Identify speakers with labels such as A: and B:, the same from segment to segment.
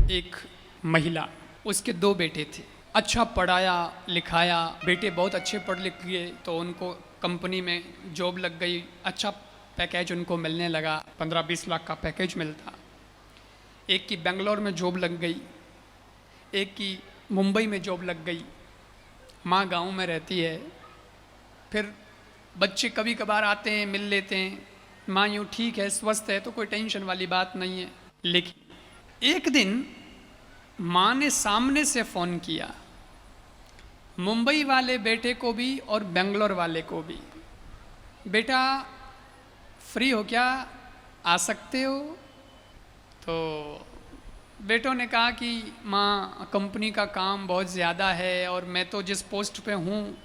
A: एक महिला, उसके दो बेटे थे। अच्छा पढ़ाया लिखाया, बेटे बहुत अच्छे पढ़ लिख गए तो उनको कंपनी में जॉब लग गई। अच्छा पैकेज उनको मिलने लगा, 15-20 लाख का पैकेज मिलता। एक की बेंगलोर में जॉब लग गई, एक की मुंबई में जॉब लग गई। माँ गांव में रहती है। फिर बच्चे कभी कभार आते हैं, मिल लेते हैं। माँ यूँ ठीक है, स्वस्थ है, तो कोई टेंशन वाली बात नहीं है। लेकिन एक दिन माँ ने सामने से फ़ोन किया, मुंबई वाले बेटे को भी और बेंगलोर वाले को भी, बेटा फ्री हो क्या, आ सकते हो? तो बेटों ने कहा कि माँ कंपनी का काम बहुत ज़्यादा है और मैं तो जिस पोस्ट पे हूँ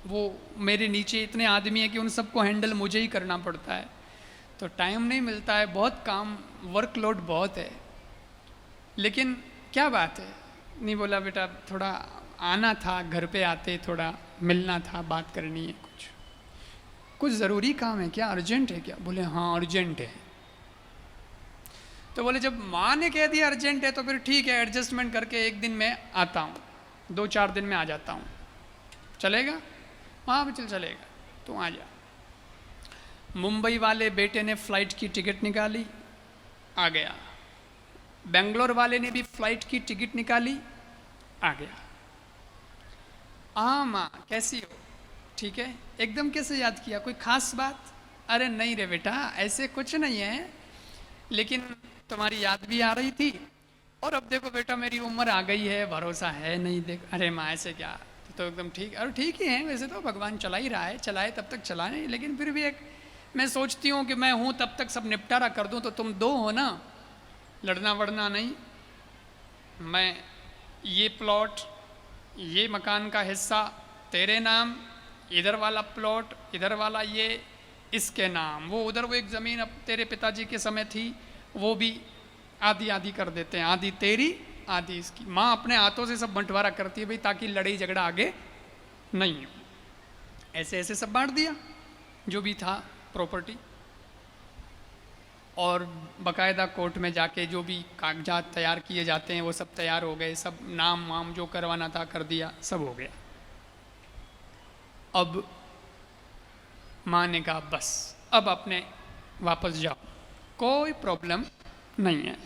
A: वो मेरे नीचे इतने आदमी हैं कि उन सबको हैंडल मुझे ही करना पड़ता है, तो टाइम नहीं मिलता है, बहुत काम, वर्कलोड बहुत है। लेकिन क्या बात है? नहीं बोला बेटा थोड़ा आना था, घर पे आते थोड़ा मिलना था, बात करनी है, कुछ ज़रूरी काम है क्या, अर्जेंट है क्या? बोले हाँ अर्जेंट है। तो बोले जब माँ ने कह दिया अर्जेंट है तो फिर ठीक है, एडजस्टमेंट करके एक दिन मैं आता हूँ, 2-4 दिन में आ जाता हूँ, चलेगा? हाँ चल चलेगा, तो आ जा। मुंबई वाले बेटे ने फ़्लाइट की टिकट निकाली, आ गया। बेंगलोर वाले ने भी फ़्लाइट की टिकट निकाली, आ गया। हाँ माँ कैसी हो? ठीक है। एकदम कैसे याद किया, कोई खास बात? अरे नहीं रे बेटा, ऐसे कुछ नहीं है, लेकिन तुम्हारी याद भी आ रही थी, और अब देखो बेटा मेरी उम्र आ गई है, भरोसा है नहीं। देख, अरे माँ ऐसे क्या, तो एकदम ठीक। अरे ठीक ही है, वैसे तो भगवान चला ही रहा है, चलाए तब तक चलाए, लेकिन फिर भी एक मैं सोचती हूँ कि मैं हूँ तब तक सब निपटारा कर दूँ, तो तुम दो हो ना, लड़ना वड़ना नहीं। मैं ये प्लॉट, ये मकान का हिस्सा तेरे नाम, इधर वाला प्लॉट, इधर वाला ये इसके नाम, वो उधर वो एक ज़मीन अब तेरे पिताजी के समय थी, वो भी आधी आधी कर देते हैं, आधी तेरी आधी इसकी। माँ अपने हाथों से सब बंटवारा करती है भाई, ताकि लड़ाई झगड़ा आगे नहीं हो। ऐसे ऐसे सब बांट दिया जो भी था प्रॉपर्टी, और बाकायदा कोर्ट में जाके जो भी कागजात तैयार किए जाते हैं वो सब तैयार हो गए, सब नाम वाम जो करवाना था कर दिया, सब हो गया। अब माँ ने कहा बस अब अपने वापस जाओ, कोई प्रॉब्लम नहीं है,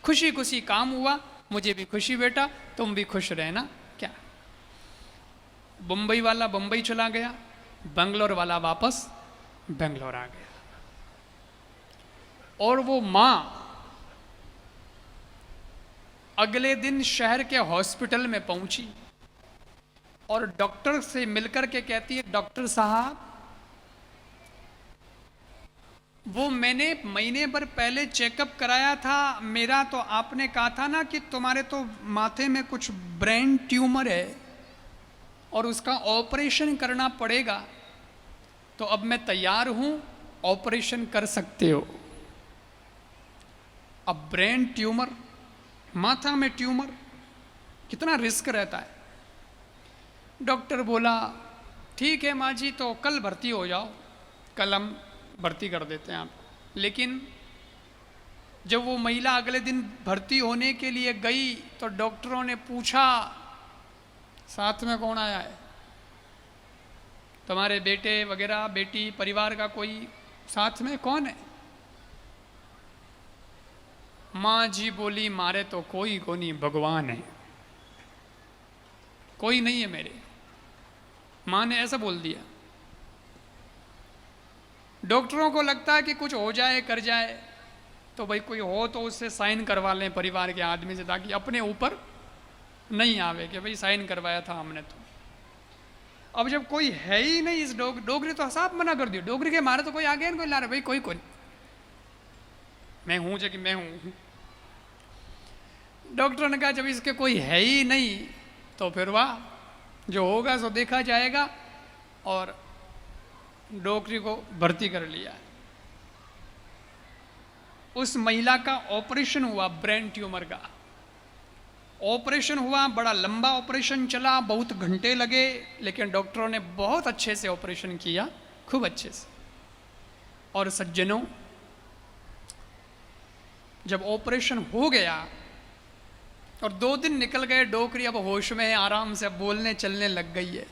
A: खुशी खुशी काम हुआ, मुझे भी खुशी बेटा, तुम भी खुश रहना। क्या, मुंबई वाला मुंबई चला गया, बेंगलोर वाला वापस बेंगलोर आ गया। और वो माँ अगले दिन शहर के हॉस्पिटल में पहुंची और डॉक्टर से मिलकर के कहती है, डॉक्टर साहब वो मैंने महीने भर पहले चेकअप कराया था मेरा, तो आपने कहा था ना कि तुम्हारे तो माथे में कुछ ब्रेन ट्यूमर है और उसका ऑपरेशन करना पड़ेगा, तो अब मैं तैयार हूं, ऑपरेशन कर सकते हो। अब ब्रेन ट्यूमर, माथा में ट्यूमर, कितना रिस्क रहता है। डॉक्टर बोला ठीक है माँ जी, तो कल भर्ती हो जाओ, कल हम भर्ती कर देते हैं आप। लेकिन जब वो महिला अगले दिन भर्ती होने के लिए गई तो डॉक्टरों ने पूछा साथ में कौन आया है, तुम्हारे बेटे वगैरह, बेटी, परिवार का कोई साथ में कौन है? माँ जी बोली मारे तो कोई को नहीं, भगवान है, कोई नहीं है मेरे। माँ ने ऐसा बोल दिया। डॉक्टरों को लगता है कि कुछ हो जाए कर जाए, तो भाई कोई हो तो उससे साइन करवा लें परिवार के आदमी से, ताकि अपने ऊपर नहीं आवे कि भाई साइन करवाया था हमने तो। अब जब कोई है ही नहीं इस डोगरी तो साफ मना कर दियो, डोगरी के मारे तो कोई आगे कोई ला रहे, भाई कोई मैं हूं जो कि मैं हूं। डॉक्टर ने कहा जब इसके कोई है ही नहीं तो फिर वाह, जो होगा सो देखा जाएगा, और डॉक्टरी को भर्ती कर लिया। उस महिला का ऑपरेशन हुआ, ब्रेन ट्यूमर का ऑपरेशन हुआ, बड़ा लंबा ऑपरेशन चला, बहुत घंटे लगे, लेकिन डॉक्टरों ने बहुत अच्छे से ऑपरेशन किया, खूब अच्छे से। और सज्जनों, जब ऑपरेशन हो गया और 2 दिन निकल गए, डोकरी अब होश में है, आराम से अब बोलने चलने लग गई है,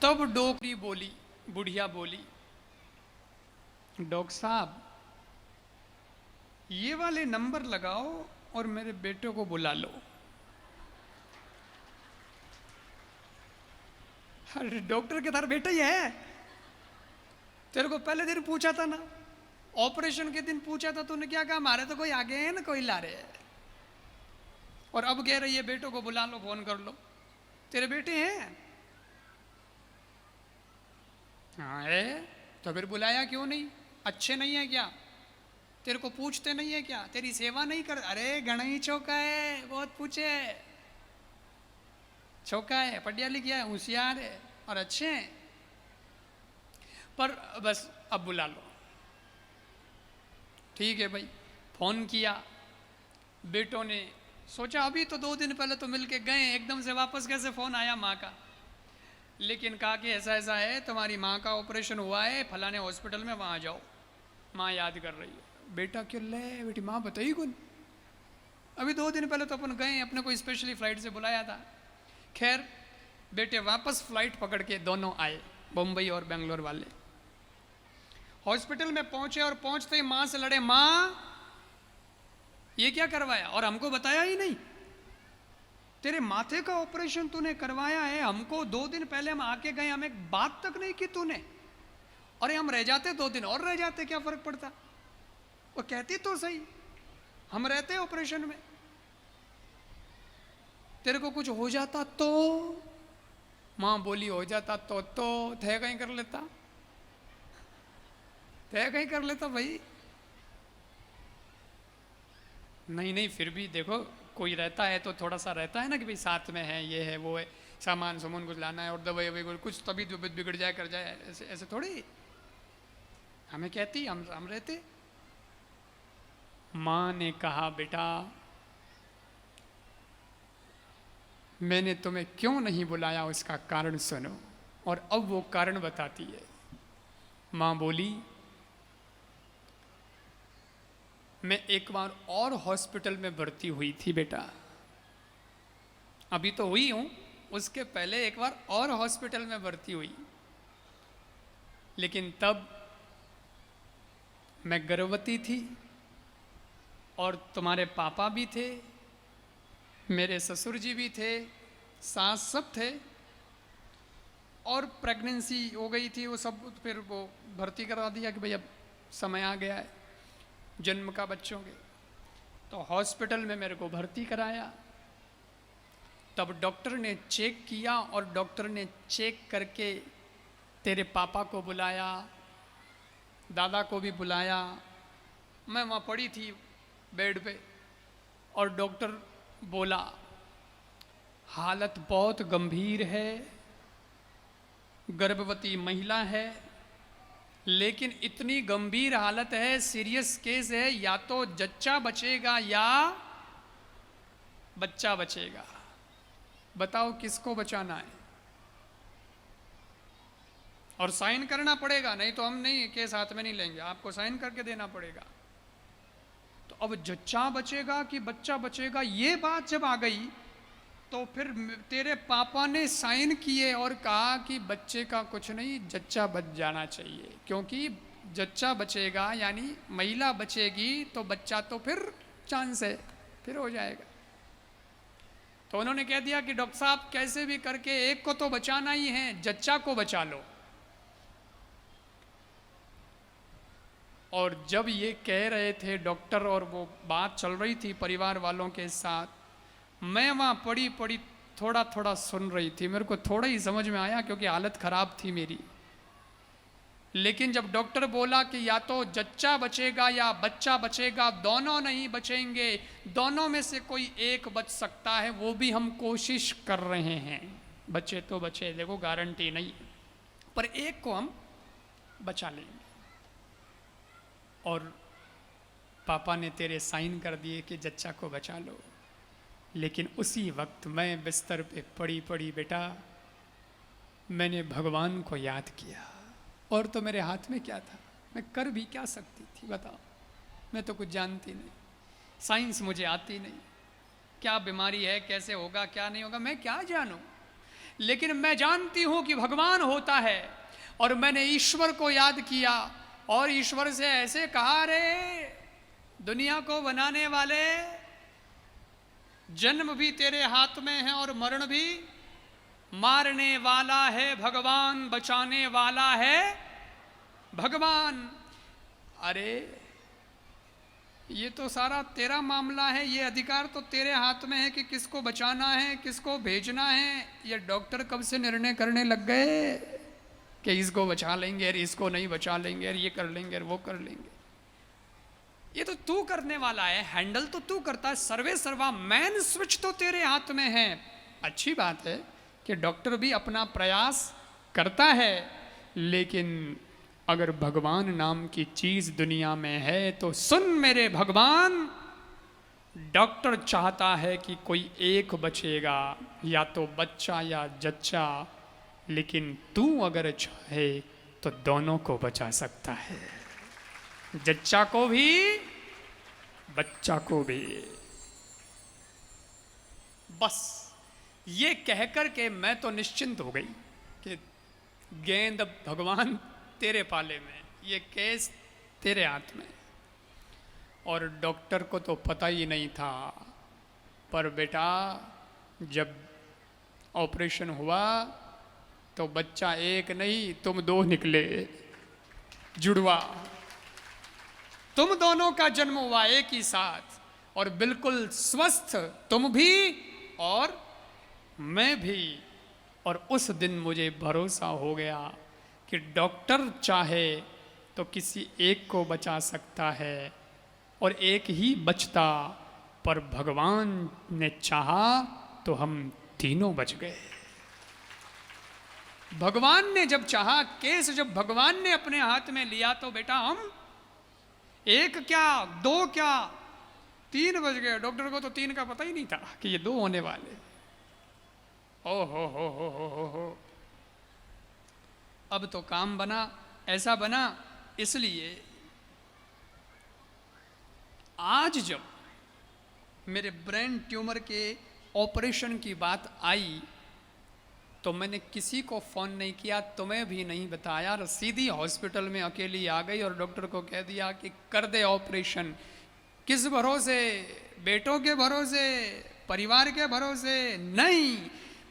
A: तब डोकरी बोली, बुढ़िया बोली, डॉक्टर साहब ये वाले नंबर लगाओ और मेरे बेटे को बुला लो। अरे डॉक्टर के तार बेटा ही है, तेरे को पहले दिन पूछा था ना, ऑपरेशन के दिन पूछा था, तूने क्या कहा, हमारे तो कोई आगे है ना कोई ला रहे है, और अब कह रही है बेटों को बुला लो, फोन कर लो, तेरे बेटे हैं? हाँ है, तो फिर बुलाया क्यों नहीं? अच्छे नहीं है क्या? तेरे को पूछते नहीं है क्या? तेरी सेवा नहीं कर? अरे गणई चौका है, बहुत पूछे, चौका है, पढ़िया लिखा है, होशियार है और अच्छे हैं, पर बस अब बुला लो। ठीक है भाई, फोन किया, बेटों ने सोचा अभी तो 2 दिन पहले तो मिलके गए, एकदम से वापस कैसे फोन आया माँ का, लेकिन कहा कि ऐसा ऐसा है, तुम्हारी माँ का ऑपरेशन हुआ है फलाने हॉस्पिटल में, वहाँ जाओ। माँ याद कर रही है, बेटा क्यों ले बेटी, माँ बताई कौन, अभी 2 दिन पहले तो अपन गए, अपने को स्पेशली फ्लाइट से बुलाया था। खैर बेटे वापस फ्लाइट पकड़ के दोनों आए, बम्बई और बेंगलोर वाले। हॉस्पिटल में पहुंचे और पहुंचते ही माँ से लड़े, माँ ये क्या करवाया और हमको बताया ही नहीं, तेरे माथे का ऑपरेशन तूने करवाया है, हमको 2 दिन पहले हम आके गए, हमें एक बात तक नहीं की तूने, अरे हम रह जाते 2 दिन और रह जाते, क्या फर्क पड़ता, वो कहती तो सही, हम रहते ऑपरेशन में, तेरे को कुछ हो जाता तो? माँ बोली हो जाता तो थे कहीं कर लेता, थे कहीं कर लेता भाई। नहीं नहीं, फिर भी देखो कोई रहता है तो थोड़ा सा रहता है ना कि भाई साथ में है, ये है वो है, सामान सामान कुछ लाना है और दवाई ववाई कुछ, तभी तबीयत बिगड़ जाए कर जाए, ऐसे ऐसे थोड़ी हमें कहती, हम रहते। माँ ने कहा बेटा मैंने तुम्हें क्यों नहीं बुलाया उसका कारण सुनो, और अब वो कारण बताती है। माँ बोली मैं एक बार और हॉस्पिटल में भर्ती हुई थी बेटा, अभी तो हुई हूं, उसके पहले एक बार और हॉस्पिटल में भर्ती हुई, लेकिन तब मैं गर्भवती थी और तुम्हारे पापा भी थे, मेरे ससुर जी भी थे, सास सब थे, और प्रेगनेंसी हो गई थी, वो सब फिर वो भर्ती करा दिया कि भाई अब समय आ गया है जन्म का बच्चों के, तो हॉस्पिटल में मेरे को भर्ती कराया। तब डॉक्टर ने चेक किया और डॉक्टर ने चेक करके तेरे पापा को बुलाया, दादा को भी बुलाया, मैं वहाँ पड़ी थी बेड पे, और डॉक्टर बोला हालत बहुत गंभीर है, गर्भवती महिला है, लेकिन इतनी गंभीर हालत है, सीरियस केस है, या तो जच्चा बचेगा या बच्चा बचेगा, बताओ किसको बचाना है, और साइन करना पड़ेगा, नहीं तो हम नहीं, केस हाथ में नहीं लेंगे, आपको साइन करके देना पड़ेगा। तो अब जच्चा बचेगा कि बच्चा बचेगा, ये बात जब आ गई तो फिर तेरे पापा ने साइन किए और कहा कि बच्चे का कुछ नहीं, जच्चा बच जाना चाहिए, क्योंकि जच्चा बचेगा यानी महिला बचेगी तो बच्चा तो फिर चांस है, फिर हो जाएगा। तो उन्होंने कह दिया कि डॉक्टर साहब कैसे भी करके एक को तो बचाना ही है, जच्चा को बचा लो। और जब ये कह रहे थे डॉक्टर और वो बात चल रही थी परिवार वालों के साथ, मैं वहाँ पड़ी थोड़ा थोड़ा सुन रही थी, मेरे को थोड़ा ही समझ में आया क्योंकि हालत ख़राब थी मेरी। लेकिन जब डॉक्टर बोला कि या तो जच्चा बचेगा या बच्चा बचेगा, दोनों नहीं बचेंगे, दोनों में से कोई एक बच सकता है, वो भी हम कोशिश कर रहे हैं, बचे तो बचे, देखो गारंटी नहीं, पर एक को हम बचा लेंगे। और पापा ने तेरे साइन कर दिए कि जच्चा को बचा लो। लेकिन उसी वक्त मैं बिस्तर पे पड़ी बेटा, मैंने भगवान को याद किया, और तो मेरे हाथ में क्या था, मैं कर भी क्या सकती थी बताओ, मैं तो कुछ जानती नहीं, साइंस मुझे आती नहीं, क्या बीमारी है, कैसे होगा, क्या नहीं होगा, मैं क्या जानूं। लेकिन मैं जानती हूं कि भगवान होता है, और मैंने ईश्वर को याद किया और ईश्वर से ऐसे कहा, रे दुनिया को बनाने वाले, जन्म भी तेरे हाथ में है और मरण भी, मारने वाला है भगवान, बचाने वाला है भगवान। अरे ये तो सारा तेरा मामला है, ये अधिकार तो तेरे हाथ में है कि किसको बचाना है, किसको भेजना है। ये डॉक्टर कब से निर्णय करने लग गए कि इसको बचा लेंगे और इसको नहीं बचा लेंगे और ये कर लेंगे और वो कर लेंगे। ये तो तू करने वाला है, हैंडल तो तू करता है, सर्वे सर्वा, मैन स्विच तो तेरे हाथ में है। अच्छी बात है कि डॉक्टर भी अपना प्रयास करता है, लेकिन अगर भगवान नाम की चीज दुनिया में है तो सुन मेरे भगवान, डॉक्टर चाहता है कि कोई एक बचेगा, या तो बच्चा या जच्चा, लेकिन तू अगर चाहे तो दोनों को बचा सकता है, जच्चा को भी बच्चा को भी। बस ये कहकर के मैं तो निश्चिंत हो गई कि गेंद भगवान तेरे पाले में, ये केस तेरे हाथ में। और डॉक्टर को तो पता ही नहीं था, पर बेटा जब ऑपरेशन हुआ तो बच्चा एक नहीं तुम दो निकले, जुड़वा, तुम दोनों का जन्म हुआ एक ही साथ, और बिल्कुल स्वस्थ, तुम भी और मैं भी। और उस दिन मुझे भरोसा हो गया कि डॉक्टर चाहे तो किसी एक को बचा सकता है और एक ही बचता, पर भगवान ने चाहा तो हम तीनों बच गए। भगवान ने जब चाहा, केस जब भगवान ने अपने हाथ में लिया, तो बेटा हम एक क्या, दो क्या, तीन बच गए। डॉक्टर को तो तीन का पता ही नहीं था कि ये दो होने वाले। ओ हो। अब तो काम बना, ऐसा बना। इसलिए आज जब मेरे ब्रेन ट्यूमर के ऑपरेशन की बात आई तो मैंने किसी को फ़ोन नहीं किया, तुम्हें भी नहीं बताया, सीधी हॉस्पिटल में अकेली आ गई और डॉक्टर को कह दिया कि कर दे ऑपरेशन। किस भरोसे? बेटों के भरोसे, परिवार के भरोसे नहीं,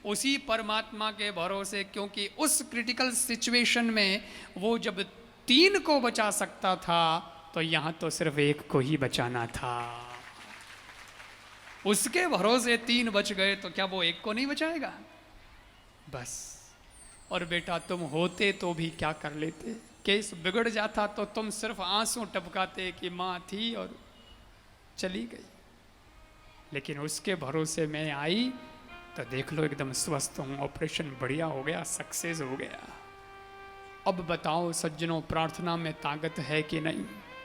A: उसी परमात्मा के भरोसे। क्योंकि उस क्रिटिकल सिचुएशन में वो जब तीन को बचा सकता था तो यहाँ तो सिर्फ एक को ही बचाना था। उसके भरोसे तीन बच गए तो क्या वो एक को नहीं बचाएगा? बस। और बेटा तुम होते तो भी क्या कर लेते? केस बिगड़ जाता तो तुम सिर्फ आंसू टपकाते कि माँ थी और चली गई। लेकिन उसके भरोसे में आई तो देख लो एकदम स्वस्थ हूँ, ऑपरेशन बढ़िया हो गया, सक्सेस हो गया। अब बताओ सज्जनों, प्रार्थना में ताकत है कि नहीं?